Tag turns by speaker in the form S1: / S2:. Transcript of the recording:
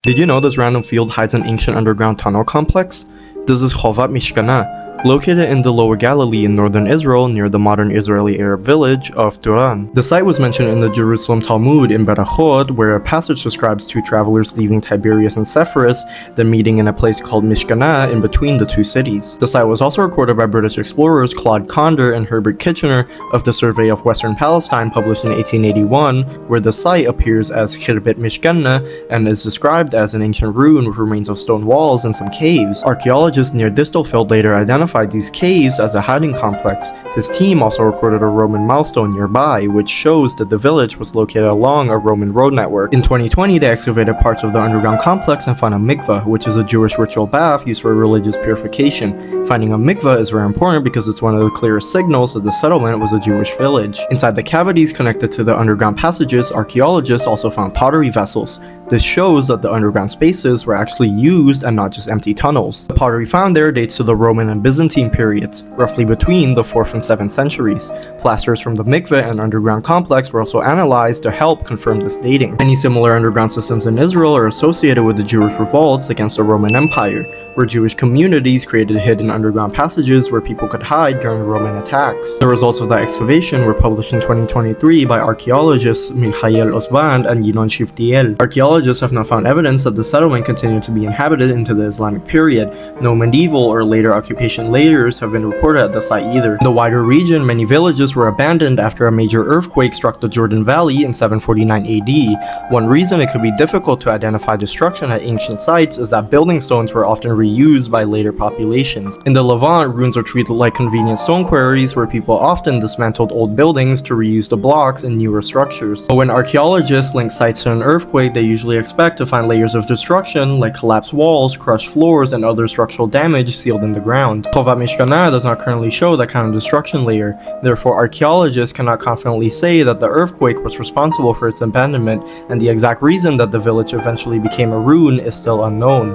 S1: Did you know this random field hides an ancient underground tunnel complex? This is Horvat Mishkena, located in the Lower Galilee in northern Israel near the modern Israeli Arab village of Turan. The site was mentioned in the Jerusalem Talmud in Berachot, where a passage describes two travelers leaving Tiberias and Sepphoris, then meeting in a place called Mishkena in between the two cities. The site was also recorded by British explorers Claude Conder and Herbert Kitchener of the Survey of Western Palestine published in 1881, where the site appears as Horvat Mishkena and is described as an ancient ruin with remains of stone walls and some caves. Archaeologists near Distelfeld later identified these caves as a hiding complex. His team also recorded a Roman milestone nearby, which shows that the village was located along a Roman road network. In 2020, they excavated parts of the underground complex and found a mikveh, which is a Jewish ritual bath used for religious purification. Finding a mikveh is very important because it's one of the clearest signals that the settlement was a Jewish village. Inside the cavities connected to the underground passages, archaeologists also found pottery vessels. This shows that the underground spaces were actually used and not just empty tunnels. The pottery found there dates to the Roman and Byzantine periods, roughly between the 4th and 7th centuries. Plasters from the mikveh and underground complex were also analyzed to help confirm this dating. Many similar underground systems in Israel are associated with the Jewish revolts against the Roman Empire, where Jewish communities created hidden underground passages where people could hide during Roman attacks. The results of that excavation were published in 2023 by archaeologists Michael Osband and Yinon Shiftiel. Archaeologists have not found evidence that the settlement continued to be inhabited into the Islamic period. No medieval or later occupation layers have been reported at the site either. In the wider region, many villages were abandoned after a major earthquake struck the Jordan Valley in 749 AD. One reason it could be difficult to identify destruction at ancient sites is that building stones were often reused by later populations. In the Levant, ruins are treated like convenient stone quarries where people often dismantled old buildings to reuse the blocks in newer structures. But when archaeologists link sites to an earthquake, they usually expect to find layers of destruction like collapsed walls, crushed floors, and other structural damage sealed in the ground. Horvat Mishkena does not currently show that kind of destruction layer. Therefore, archaeologists cannot confidently say that the earthquake was responsible for its abandonment, and the exact reason that the village eventually became a ruin is still unknown.